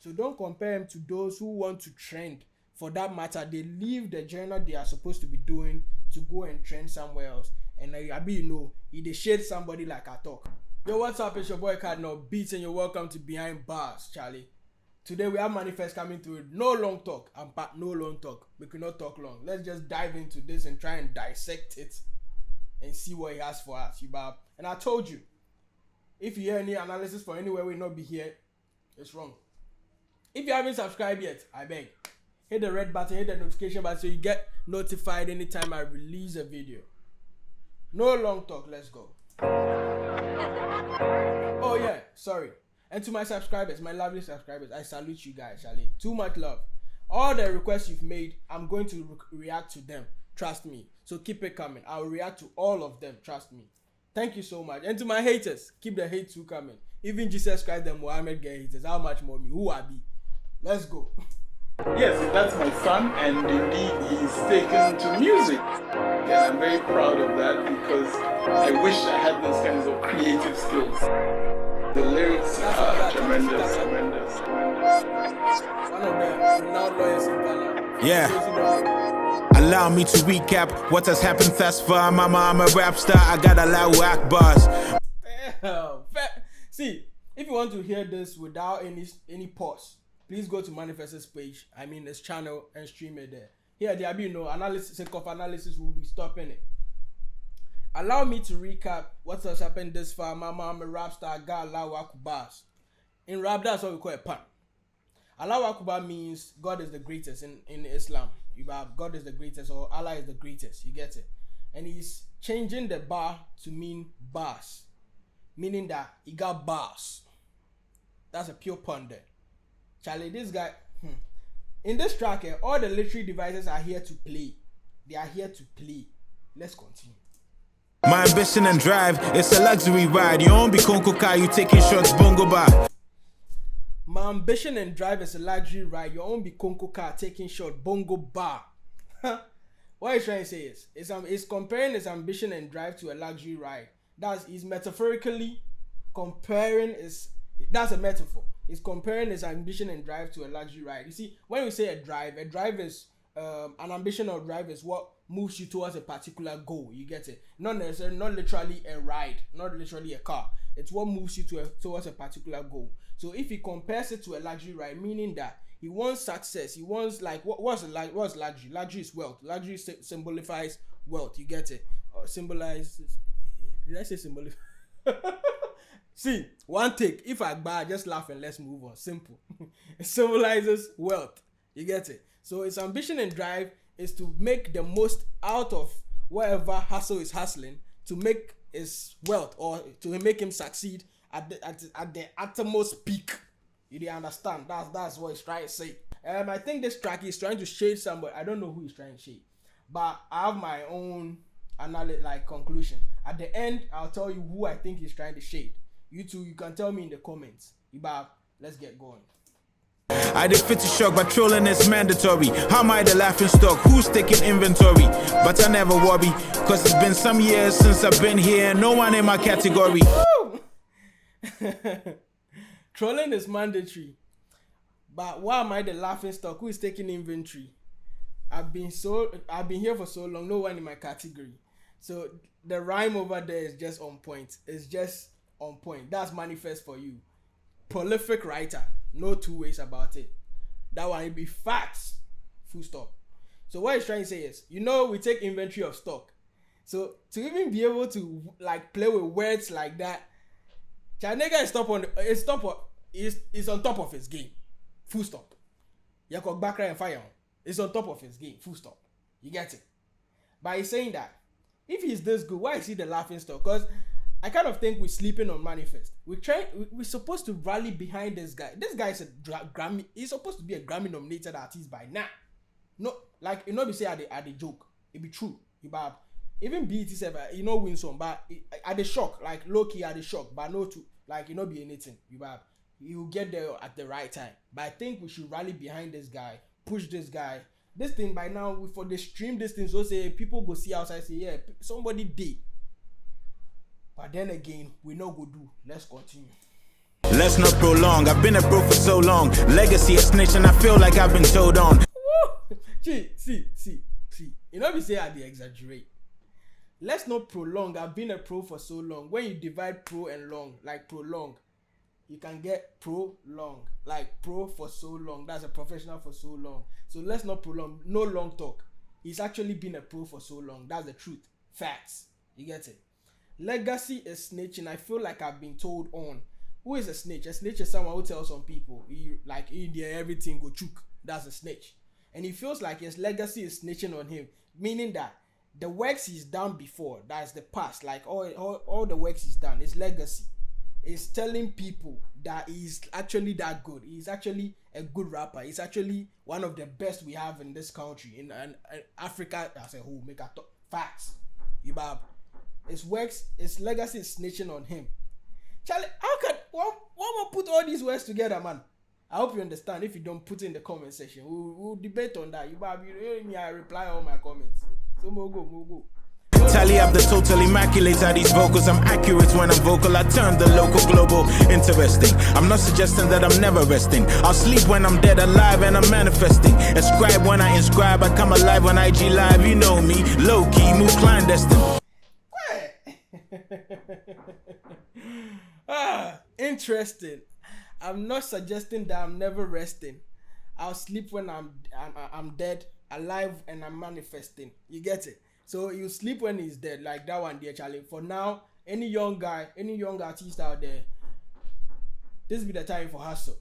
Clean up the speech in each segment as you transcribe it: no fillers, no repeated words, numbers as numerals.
So don't compare him to those who want to trend. For that matter, they leave the journal they are supposed to be doing to go and trend somewhere else. And they shade somebody like I talk. Yo, what's up? It's your boy Cardinal Beats, and you're welcome to Behind Bars, Charlie. Today we have M.anifest coming through. No long talk. I'm back. No long talk. We cannot talk long. Let's just dive into this and try and dissect it and see what he has for us. And I told you, if you hear any analysis for anywhere we not be here, it's wrong. If you haven't subscribed yet, I beg, hit the red button, hit the notification button so you get notified anytime I release a video. No long talk, let's go. Oh yeah, sorry. And to my subscribers, my lovely subscribers, I salute you guys, Charlie. Too much love. All the requests you've made, I'm going to react to them. Trust me. So keep it coming. I'll react to all of them. Trust me. Thank you so much. And to my haters, keep the hate too coming. Even Jesus Christ and Muhammad get haters. How much more me? Who I be? Let's go. Yes, that's my son, and indeed he's taken to music. And I'm very proud of that because I wish I had those kinds of creative skills. The lyrics are tremendous. One of the renowned lawyers in Ghana. Yeah. Allow me to recap what has happened thus far. Mama, I'm a rap star. I got Allahu Akbars. See, if you want to hear this without any pause, please go to M.anifest's page. I mean his channel and stream it there. Here there be no analysis. Sake of analysis will be stopping it. Allow me to recap what has happened this far. Mama, I'm a rap star. I got Allahu Akbars. In rap, that's what we call a pun. Allahu Akbar means God is the greatest in Islam. You have God is the greatest or Allah is the greatest. You get it? And he's changing the bar to mean bars, meaning that he got bars. That's a pure pun there. Charlie, this guy, in this track, all the literary devices are here to play. They are here to play. Let's continue. My ambition and drive, it's a luxury ride. You won't be Konko car, you taking shots, bongo bar. My ambition and drive is a luxury ride. You won't be Konko car, taking shot, bongo bar. What he's trying to say is, it's comparing his ambition and drive to a luxury ride. He's metaphorically comparing that's a metaphor. He's comparing his ambition and drive to a luxury ride. You see, when we say a drive is an ambition or drive is what moves you towards a particular goal. You get it? Not necessarily, not literally a ride, not literally a car. It's what moves you towards a particular goal. So if he compares it to a luxury ride, meaning that he wants success, he wants what's luxury? Luxury is wealth. Luxury symbolifies wealth. You get it? Symbolizes. Did I say symbolize? See, one take. If I buy, just laugh and let's move on. Simple. It symbolizes wealth. You get it? So his ambition and drive is to make the most out of whatever hustle is hustling to make his wealth or to make him succeed at the uttermost peak. You understand? That's what he's trying to say. I think this track is trying to shade somebody. I don't know who he's trying to shade, but I have my own conclusion. At the end, I'll tell you who I think he's trying to shade. You two, you can tell me in the comments. Let's get going. I did fit to shock, but trolling is mandatory. How am I the laughing stock? Who's taking inventory? But I never worry, cause it's been some years since I've been here. No one in my category. Trolling is mandatory. But why am I the laughing stock? Who is taking inventory? I've been here for so long, no one in my category. So the rhyme over there is just on point. It's just on point. That's M.anifest for you. Prolific writer. No two ways about it. That one will be facts. Full stop. So what he's trying to say is, we take inventory of stock. So to even be able to play with words like that, Chanega is on top of his game. Full stop. Yakok Bakra and Fire is on top of his game. Full stop. You get it? But he's saying that if he's this good, why is he the laughing stock? Because I kind of think we're sleeping on M.anifest. We're supposed to rally behind this guy. This guy is a Grammy. He's supposed to be a Grammy nominated artist by now. No, be say at the joke. It be true. Even BET said win some, but at the shock, low key at the shock, but no to be anything. You will get there at the right time. But I think we should rally behind this guy, push this guy. This thing by now, for the stream this thing, so say people go see outside, say yeah, somebody did. But then again, we no go do. Let's continue. Let's not prolong. I've been a bro for so long. Legacy a snitch and I feel like I've been told on. See. You know, we say I exaggerate. Let's not prolong. I've been a pro for so long. When you divide pro and long, like prolong, you can get prolong, like pro for so long. That's a professional for so long. So let's not prolong. No long talk. He's actually been a pro for so long. That's the truth. Facts. You get it? Legacy is snitching. I feel like I've been told on. Who is a snitch? A snitch is someone who tells some people, like India, everything go chook. That's a snitch. And he feels like his legacy is snitching on him, meaning that the works he's done before, that's the past, like all the works he's done, his legacy is telling people that he's actually that good. He's actually a good rapper. He's actually one of the best we have in this country, in Africa as a whole. Make a facts. Ibab. His works, his legacy is snitching on him. Charlie, how can one more put all these words together, man? I hope you understand. If you don't, put it in the comment section. We'll debate on that. I reply all my comments. So we'll go. Tally up the total immaculate of these vocals. I'm accurate when I'm vocal. I turn the local global interesting. I'm not suggesting that I'm never resting. I'll sleep when I'm dead, alive, and I'm manifesting. Ascribe when I inscribe. I come alive on IG Live. You know me, low key, move clandestine. Interesting. I'm not suggesting that I'm never resting. I'll sleep when I'm dead, alive, and I'm manifesting. You get it? So you sleep when he's dead, like that one there, Charlie. For now, any young artist out there, this be the time for hustle.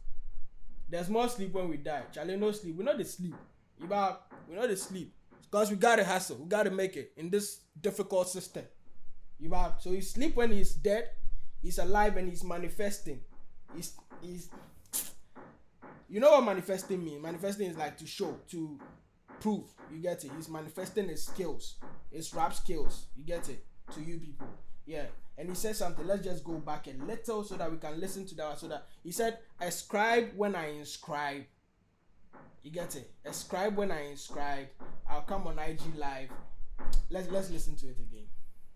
There's more sleep when we die. Charlie, no sleep. We're not the sleep. We're not the sleep. Because we gotta hustle. We gotta make it in this difficult system. So he sleep when he's dead, he's alive, and he's manifesting. He's you know what manifesting means? Manifesting is like to show, to prove. You get it? He's manifesting his skills, his rap skills. You get it? To you people. Yeah. And he said something. Let's just go back a little so that we can listen to that. So that he said, ascribe when I inscribe. You get it? Ascribe when I inscribe. I'll come on IG Live. Let's listen to it again.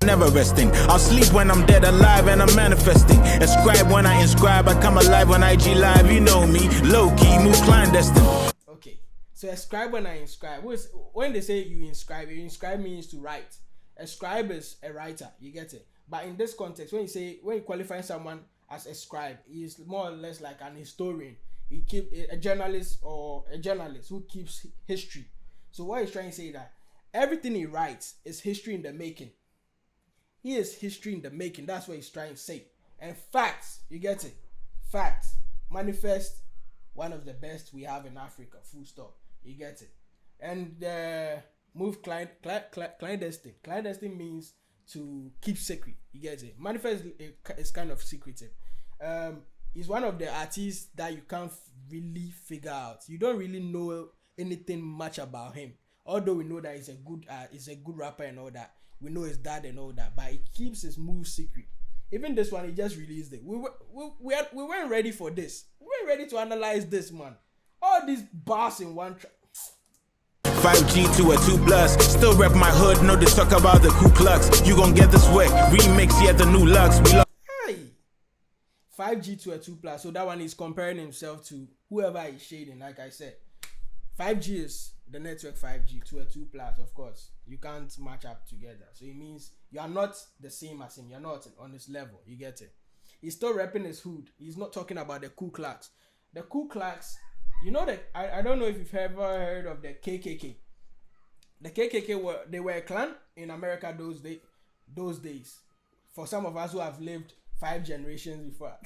Never resting. I'll sleep when I'm dead, alive, and I'm manifesting. Ascribe when I inscribe. I come alive on IG Live. You know me, low key, move clandestine. Okay, so ascribe when I inscribe. When they say you inscribe means to write. Ascribe is a writer. You get it? But in this context, when you qualify someone as a scribe, he is more or less like an historian. He keep a journalist who keeps history. So what he's trying to say is that everything he writes is history in the making. He is history in the making. That's what he's trying to say. And facts, you get it? Facts. M.anifest, one of the best we have in Africa. Full stop. You get it? And move clandestine. Clandestine means to keep secret. You get it? M.anifest is kind of secretive. He's one of the artists that you can't really figure out. You don't really know anything much about him. Although we know that he's a good rapper and all that. We know his dad and all that, but he keeps his moves secret. Even this one, he just released it. We weren't ready for this. We weren't ready to analyze this, man. All these bars in one track. 5G to a 2+. Still rep my hood, know they talk about the Ku Klux. You gon' get this wet. Remix, yeah, the new Lux. Hey! 5G to a 2+. So that one is comparing himself to whoever he's shading, like I said. 5G is the network 5G to a 2+, of course. You can't match up together. So it means you are not the same as him. You're not on his level. You get it? He's still repping his hood. He's not talking about the Ku Klux. The Ku Klux, you know that I don't know if you've ever heard of the KKK. The KKK they were a clan in America those days. For some of us who have lived 5 generations before.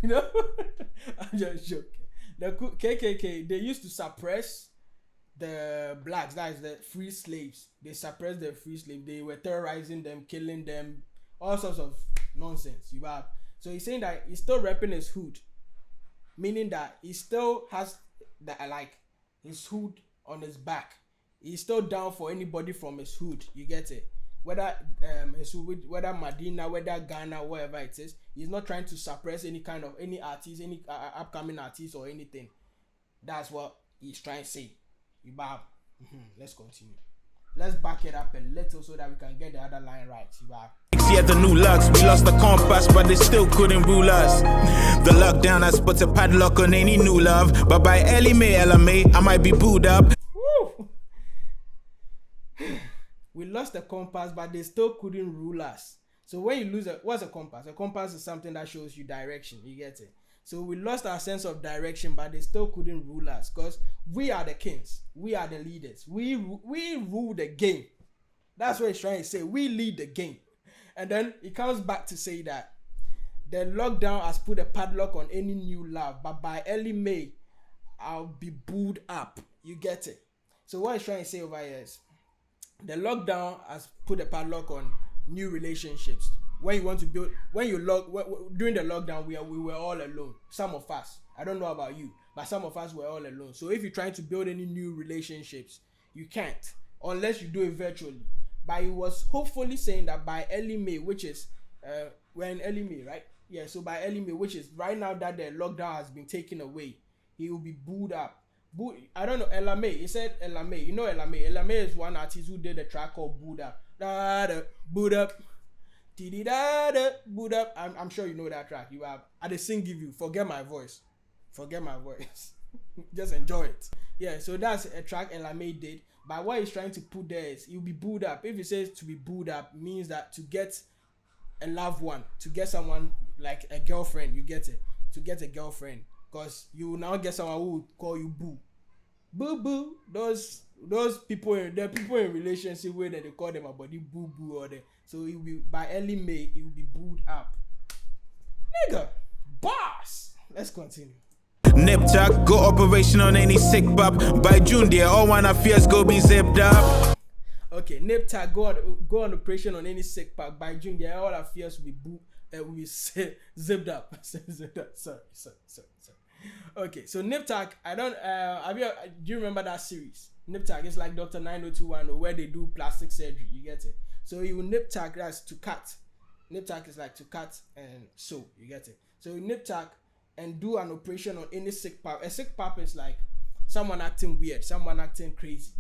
You know? I'm just joking. The KKK, they used to suppress the blacks, that is the free slaves. They suppressed the free slaves. They were terrorizing them, killing them, all sorts of nonsense. So he's saying that he's still repping his hood, meaning that he still has his hood on his back. He's still down for anybody from his hood. You get it? Whether whether Medina, whether Ghana, wherever it is, he's not trying to suppress any artist, any upcoming artist or anything. That's what he's trying to say. Let's continue. let's back it up a little so that we can get the other line right. You are. Yeah, the new lugs, we lost the compass, but they still couldn't rule us. The lockdown has put a padlock on any new love, but by Ellie May, I might be booed up. Woo. We lost the compass, but they still couldn't rule us. So when you lose what's a compass? A compass is something that shows you direction. You get it? So we lost our sense of direction, but they still couldn't rule us because we are the kings. We are the leaders. We rule the game. That's what he's trying to say. We lead the game. And then he comes back to say that the lockdown has put a padlock on any new love, but by early May, I'll be booed up. You get it? So what he's trying to say over here is the lockdown has put a padlock on new relationships. When you want to build, during the lockdown, we were all alone. Some of us, I don't know about you, but some of us were all alone. So if you're trying to build any new relationships, you can't unless you do it virtually. But he was hopefully saying that by early May, which is we're in early May, right? Yeah. So by early May, which is right now that the lockdown has been taken away, he will be booed up. I don't know, Elame. He said Elame. You know Elame. Elame is one artist who did a track called Booed Up. Booed Up. Booed Up. I'm sure you know that track. You have. I just sing give you. Forget my voice. Just enjoy it. Yeah, so that's a track Elame did. But what he's trying to put there is you'll be booed up. If he says to be booed up, means that to get a loved one, to get someone like a girlfriend, you get it. To get a girlfriend. Because you will now get someone who will call you boo. Boo boo. Those people in relationship where they call them a body boo boo or so it will be by early May it will be booed up. Nigga, boss. Let's continue. Nip tuck, go operation on any sick bub. By June, dear, all one affairs go be zipped up. Okay, nip tuck, go on operation on any sick pack. By June, dear, all affairs will be zipped up. Sorry. Okay, so nip tuck, I don't. Do you remember that series? Nip tuck is like Dr. 90210 where they do plastic surgery. You get it? So you nip tuck, that's to cut. Nip tuck is like to cut and sew. You get it? So you nip tuck and do an operation on any sick pap. A sick pap is like someone acting weird, someone acting crazy.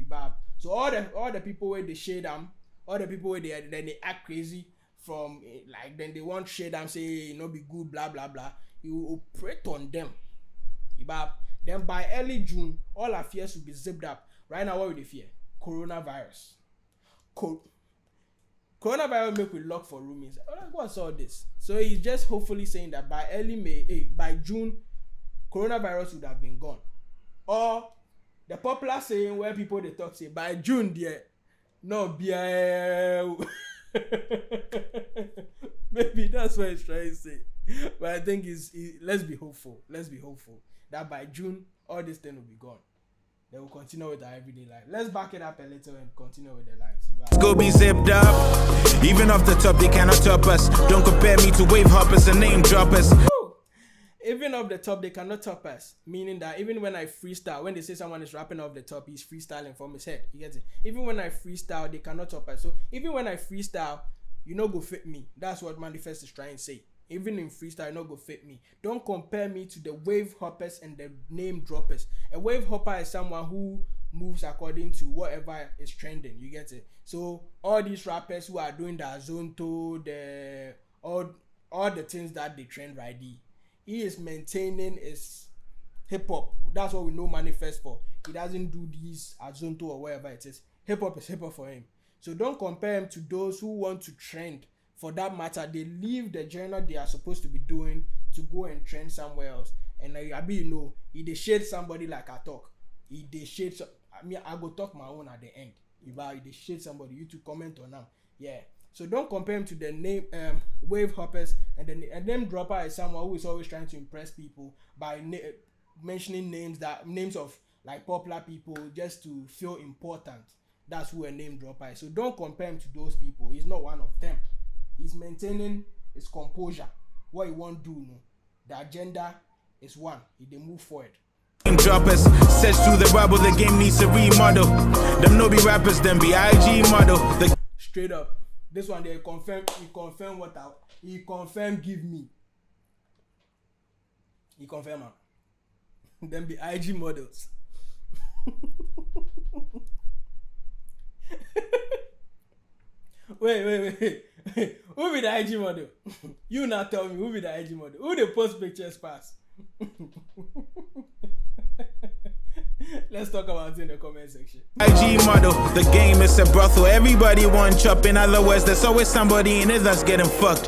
So all the people where they shade them, all the people where they act crazy from like then they want shade them, say be good, blah blah blah. You operate on them. Then by early June, all affairs will be zipped up. Right now, what will they fear? Coronavirus. Coronavirus make we lock for roomies. What's all this? So he's just hopefully saying that by early May, by June, coronavirus would have been gone. Or the popular saying where people they talk say by June, dear, no beer. Maybe that's what he's trying to say. But I think let's be hopeful. Let's be hopeful that by June all this thing will be gone. They will continue with our everyday life. Let's back it up a little and continue with the lines. Go be zipped up. Even off the top, they cannot top us. Don't compare me to wave hoppers and name droppers. Woo! Even off the top, they cannot top us. Meaning that even when I freestyle, when they say someone is rapping off the top, he's freestyling from his head. You get it? Even when I freestyle, they cannot top us. So even when I freestyle, you know go fit me. That's what M.anifest is trying to say. Even in freestyle, no go fit me. Don't compare me to the wave hoppers and the name droppers. A wave hopper is someone who moves according to whatever is trending. You get it? So all these rappers who are doing the Azonto, all the things that they trend right there, he is maintaining his hip hop. That's what we know M.anifest for. He doesn't do these Azonto or whatever it is. Hip hop is hip hop for him. So don't compare him to those who want to trend. For that matter, they leave the journal they are supposed to be doing to go and trend somewhere else. And if they shade somebody like I talk, if they shade, I go talk my own at the end. If they shade somebody, you to comment on them. Yeah. So don't compare him to the name wave hoppers, and then a name dropper is someone who is always trying to impress people by mentioning names of like popular people just to feel important. That's who a name dropper is. So don't compare him to those people. He's not one of them. He's maintaining his composure. What he won't do, the agenda is one. They move forward. Droppers, search through the Bible, the game needs a remodel. Them no be rappers, them be IG model. Straight up. This one they confirm, he confirm give me. He confirm them be IG models. Wait. Who be the IG model? You now tell me who be the IG model? Who they post pictures pass? Let's talk about it in the comment section. IG model, the game is a brothel. Everybody want chop. In other words, there's always somebody in it that's getting fucked.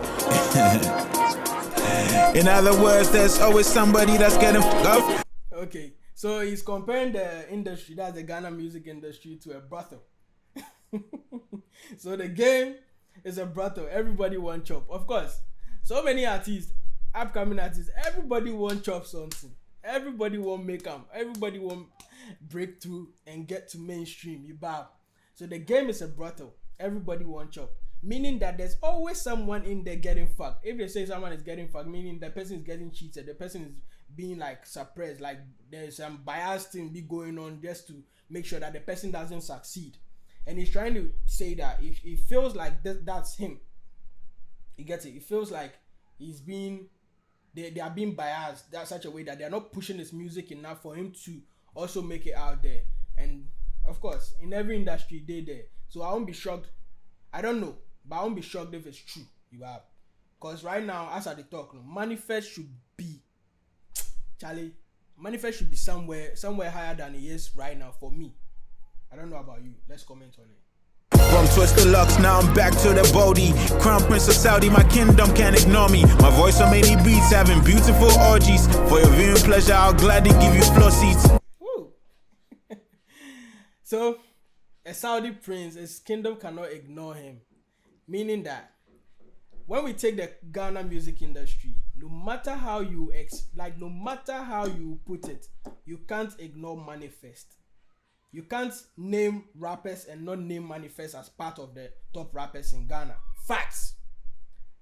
In other words, there's always somebody that's getting fucked. Okay, so he's comparing the industry, that's the Ghana music industry, to a brothel. So the game is a brothel. Everybody want chop. Of course, so many artists, upcoming artists, everybody want chop something. Everybody want make them. Everybody want breakthrough and get to mainstream. You bow. So the game is a brothel. Everybody want chop. Meaning that there's always someone in there getting fucked. If they say someone is getting fucked, meaning the person is getting cheated, the person is being like suppressed, like there's some bias thing be going on just to make sure that the person doesn't succeed. And he's trying to say that if it feels like that's him, he gets it. It feels like he's being, they are being biased that such a way that they're not pushing his music enough for him to also make it out there. And of course, in every industry they there. So I won't be shocked. I don't know, but I won't be shocked if it's true. You have, because right now, as I talk, M.anifest should be, Charlie. M.anifest should be somewhere higher than he is right now for me. I don't know about you. Let's comment on it. From Twisted Lux, now I'm back to the Bodhi. Crown Prince of Saudi, my kingdom can't ignore me. My voice on many beats, having beautiful orgies. For your viewing pleasure, I'll gladly give you floor seats. Woo. So, a Saudi prince, his kingdom cannot ignore him. Meaning that when we take the Ghana music industry, no matter how you no matter how you put it, you can't ignore M.anifest. You can't name rappers and not name M.anifest as part of the top rappers in Ghana. Facts.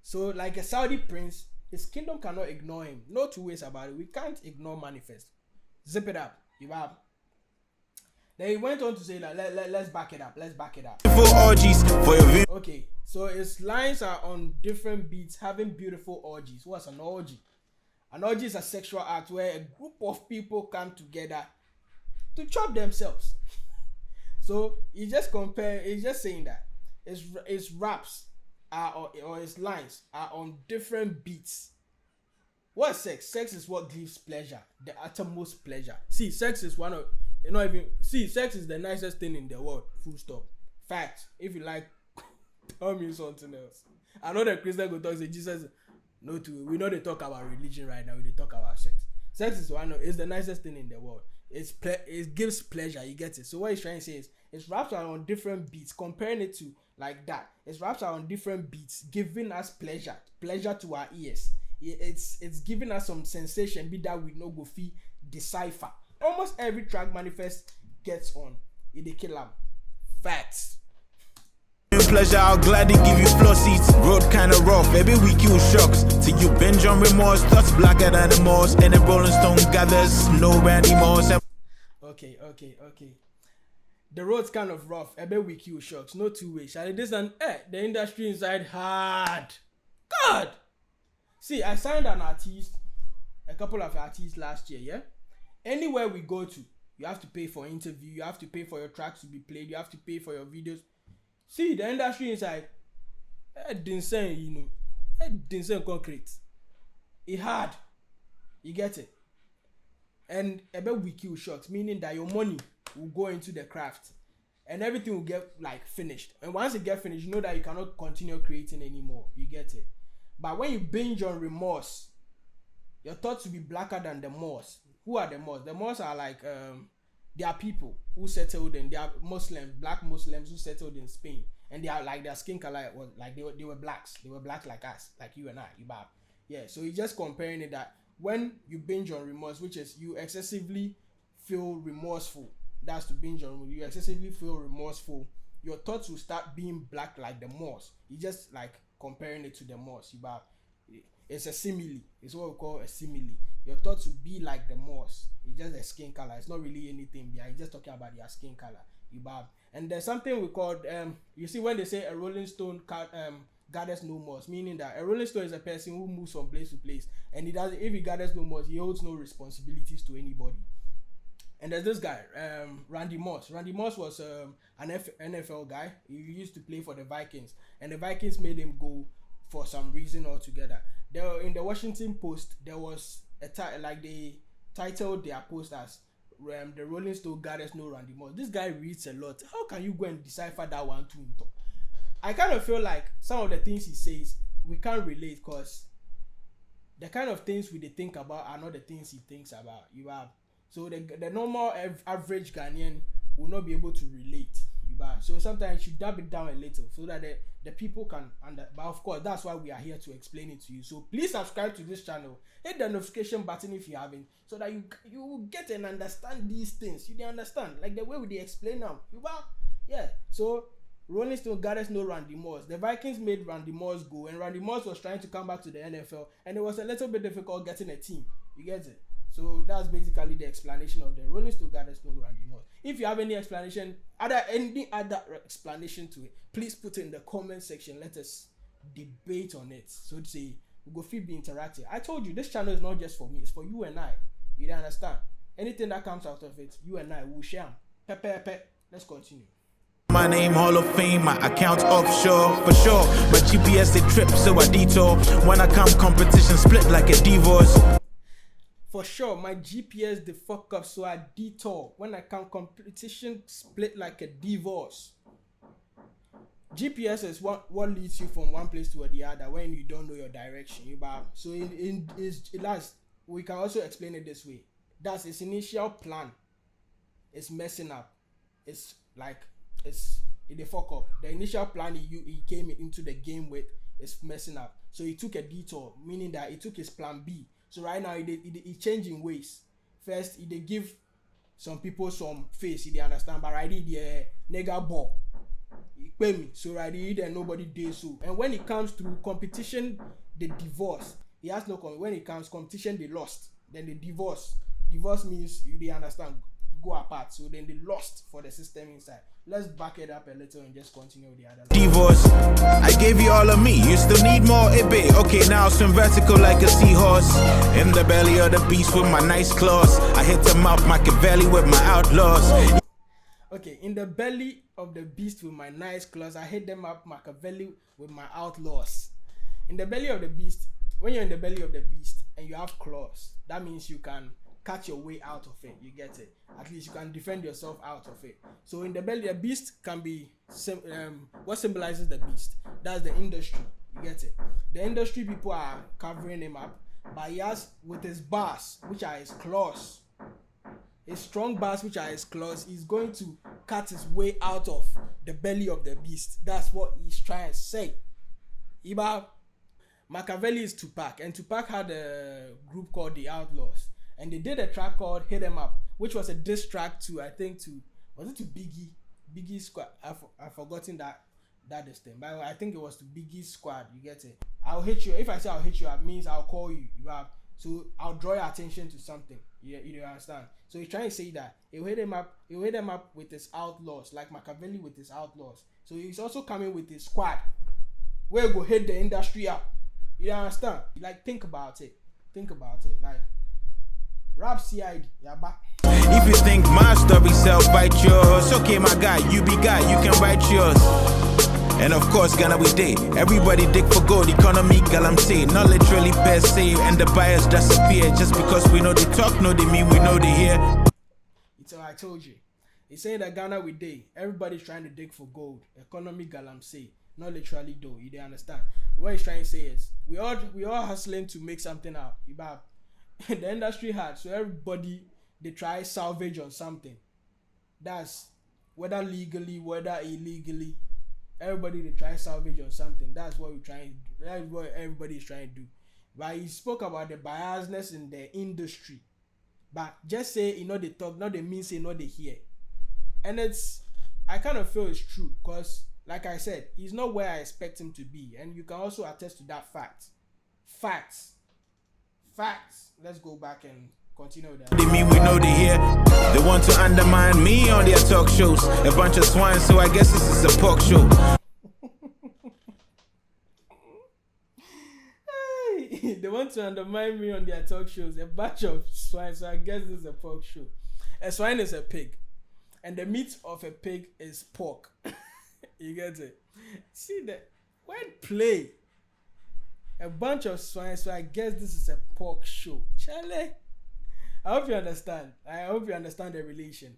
So like a Saudi prince, his kingdom cannot ignore him. No two ways about it. We can't ignore M.anifest. Zip it up. You have. Then he went on to say that let's back it up. Let's back it up. Okay, so his lines are on different beats, having beautiful orgies. What's an orgy? An orgy is a sexual act where a group of people come together to chop themselves. So he's just saying that his raps are or his lines are on different beats. What's sex? Sex is what gives pleasure, the uttermost pleasure. See, sex is sex is the nicest thing in the world. Full stop. Fact. If you like, tell me something else. I know the Christian go talk say Jesus. No, we know they talk about religion right now. They talk about sex. Sex is the nicest thing in the world. It gives pleasure. You get it. So what he's trying to say is, his raps are on different beats. Comparing it to like that, his raps are on different beats, giving us pleasure to our ears. It's giving us some sensation. Be that we no go feel decipher. Almost every track M.anifest gets on, they kill him. Facts. Pleasure, I'll gladly give you floor seats. Road kinda rough, every week you shocks. Till you binge on remorse, thoughts blacker than the moss. And the Rolling Stone gathers no Randy Moss. Okay. The road's kind of rough, every week you shocks. No two ways. This and the industry inside hard. God. See, I signed a couple of artists last year, yeah? Anywhere we go to, you have to pay for interview, you have to pay for your tracks to be played, you have to pay for your videos. See, the industry inside, it didn't say concrete. It hard. You get it? And a bit we kill shots, meaning that your money will go into the craft and everything will get like finished. And once it get finished, you know that you cannot continue creating anymore. You get it? But when you binge on remorse, your thoughts will be blacker than the moss. Who are the Moors? The Moors are like they are people who settled in. They are Muslims, black Muslims who settled in Spain, and they are like their skin color was like they were blacks. They were black like us, like you and I. Yeah. So he's just comparing it that when you binge on remorse, which is you excessively feel remorseful. That's to binge on. You excessively feel remorseful. Your thoughts will start being black like the Moors. You just like comparing it to the Moors. It's a simile. It's what we call a simile. Your thoughts will be like the moss. It's just a skin color. It's not really anything behind. It's just talking about your skin color. And there's something we call you see when they say a rolling stone gathers no moss, meaning that a rolling stone is a person who moves from place to place, and if he gathers no moss, he holds no responsibilities to anybody. And there's this guy, Randy Moss. Randy Moss was an NFL guy. He used to play for the Vikings, and the Vikings made him go for some reason altogether. There, in the Washington Post, there was like they titled their post as "The Rolling Stone Goddess No Randy Moss." This guy reads a lot. How can you go and decipher that one too? I kind of feel like some of the things he says we can't relate because the kind of things we think about are not the things he thinks about. You have so the normal average Ghanaian will not be able to relate. So sometimes you dab it down a little so that the people can but of course that's why we are here to explain it to you. So please subscribe to this channel, hit the notification button if you haven't, so that you will get and understand these things. You understand like the way we explain now. Yeah. So Rolling Stone Goddess no Randy Moss. The Vikings made Randy Moss go, and Randy Moss was trying to come back to the NFL, and it was a little bit difficult getting a team. You get it? So that's basically the explanation of the Rolling Stone Goddess no Randy Moss. If you have any explanation, any other explanation to it, please put it in the comment section. Let us debate on it. So to say, we go feel be interactive. I told you this channel is not just for me; it's for you and I. You don't understand? Anything that comes out of it, you and I will share. Pepe. Let's continue. My name Hall of Fame, my account offshore for sure. My GPS they trip, so I detour. When I come competition split like a divorce. For sure, my GPS the fuck up, so I detour. When I come competition split like a divorce. GPS is what leads you from one place to the other when you don't know your direction. So we can also explain it this way. That's its initial plan. It's messing up. It's a fuck up. The initial plan he came into the game with is messing up. So he took a detour, meaning that he took his plan B. So right now he changing ways. First, he give some people some face, they understand, but right the nigga ball. He pay me. So right there nobody did so. And when it comes through competition, the divorce. He has no when it comes competition, they lost. Then the divorce. Divorce means they understand. Go apart, so then they lost for the system inside. Let's back it up a little and just continue with the other line. Divorce, I gave you all of me, you still need more, Ibe. Okay, now I swim vertical like a seahorse. In the belly of the beast with my nice claws. I hit them up Machiavelli with my outlaws. Okay, in the belly of the beast with my nice claws, I hit them up Machiavelli with my outlaws. In the belly of the beast, when you're in the belly of the beast and you have claws, that means you can cut your way out of it. You get it? At least you can defend yourself out of it. So in the belly, the beast can be what symbolizes the beast. That's the industry. You get it? The industry people are covering him up, but he has with his bars, which are his claws, his strong bars, which are his claws. He's going to cut his way out of the belly of the beast. That's what he's trying to say. Machiavelli is Tupac, and Tupac had a group called the Outlaws. And they did a track called Hit 'Em Up, which was a diss track to Biggie? Biggie Squad. I've forgotten that this thing. But I think it was to Biggie Squad. You get it? I'll hit you. If I say I'll hit you, it means I'll call you. So I'll draw your attention to something. You understand? So he's trying to say that he'll hit him up with his outlaws, like Machiavelli with his outlaws. So he's also coming with his squad. Where go hit the industry up. You understand? Like think about it. Like rap CID, back. If you think my story self-write yours, okay my guy, you be guy, you can write yours. And of course, Ghana we day. Everybody dig for gold, economy, galamsey. Not literally per se, and the buyers disappear. Just because we know they talk, no they mean we know they hear. So I told you. He's saying that Ghana we day. Everybody's trying to dig for gold. Economy galamsey. Not literally though, you don't understand. What he's trying to say is we all hustling to make something out. The industry hard, so everybody they try salvage on something. That's whether legally, whether illegally. Everybody they try salvage on something. That's what we're trying to do. That's what everybody is trying to do. But he spoke about the biasness in the industry. But just say they talk, not they mean say they hear. And I kind of feel it's true because like I said, he's not where I expect him to be, and you can also attest to that fact. Facts. Let's go back and continue that. They mean we know they hear. They want to undermine me on their talk shows. A bunch of swine, so I guess this is a pork show. Hey, they want to undermine me on their talk shows. A bunch of swine, so I guess this is a pork show. A swine is a pig, and the meat of a pig is pork. You get it? See the word play. A bunch of swine, so I guess this is a pork show. Charlie, I hope you understand. I hope you understand the relation.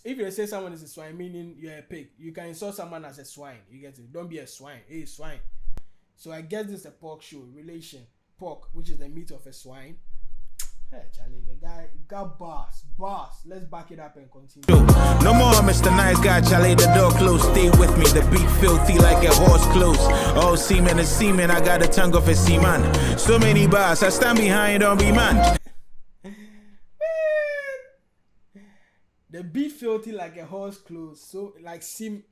If you say someone is a swine, meaning you're a pig, you can insult someone as a swine. You get it? Don't be a swine. Hey, swine. So I guess this is a pork show. Relation. Pork, which is the meat of a swine. Hey, Charlie, the guy got bars. Let's back it up and continue. No more Mr. Nice Guy, Charlie, the door closed. Stay with me, the beat filthy like a horse close. Oh, semen is semen, I got the tongue of a seaman. So many bars, I stand behind, don't be man. The beat filthy like a horse clothes. So like semen,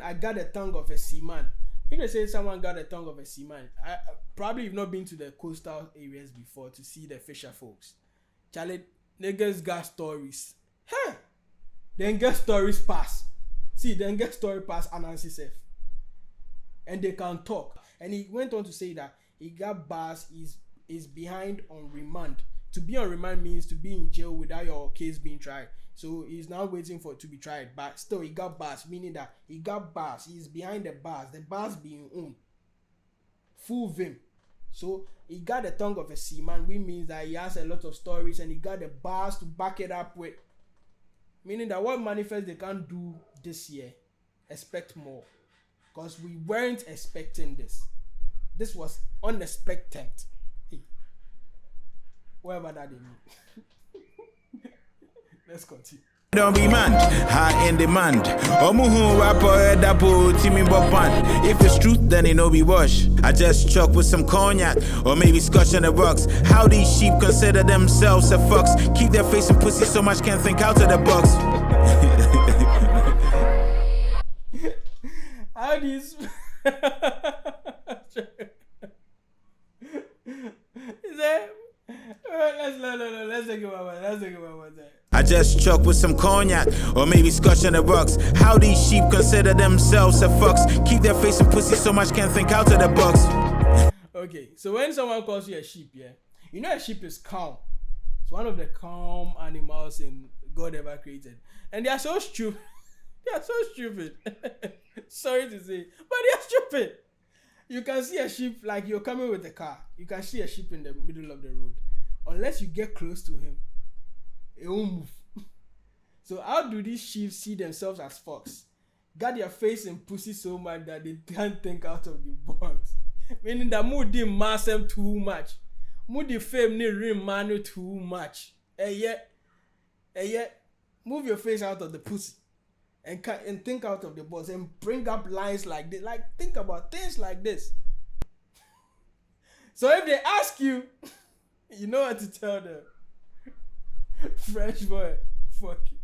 I got the tongue of a seaman. If they say someone got the tongue of a seaman, I probably you've not been to the coastal areas before to see the fisher folks. Charlie, niggas got stories. Huh? Then get stories pass. See, then get story pass Anansi Sef. And they can talk. And he went on to say that he got bars is behind on remand. To be on remand means to be in jail without your case being tried. So he's now waiting for it to be tried. But still he got bars, meaning that he got bars. He's behind the bars being owned. Full vim. So he got the tongue of a seaman, which means that he has a lot of stories and he got the bars to back it up with. Meaning that what manifest they can't do this year, expect more. Because we weren't expecting this. This was unexpected. Hey. Whatever that they mean. Let's continue. Don't be man, high in demand. Omuhu rapper dapo Timmy Boban. If it's truth, then it no be wash. I just chuck with some cognac, or maybe scotch on the rocks. How these sheep consider themselves a fox. Keep their face in pussy so much can't think out of the box. How these is that? Let's take it one more time. I just chuck with some cognac, or maybe scotch on the rocks. How these sheep consider themselves a fox. Keep their face in pussy so much can't think out of the box. Okay, so when someone calls you a sheep, yeah, you know a sheep is calm. It's one of the calm animals in God ever created. And they are so stupid. They are so stupid. Sorry to say, but they are stupid. You can see a sheep, like you're coming with a car. You can see a sheep in the middle of the road. Unless you get close to him, it won't move. So how do these sheep see themselves as fox? Got their face in pussy so much that they can't think out of the box. Meaning that moody mass them too much. Moody fame need ring manu too much. Yet, move your face out of the pussy. And think out of the box and bring up lines like this. Like, think about things like this. So if they ask you, you know what to tell them. Fresh boy, fuck you.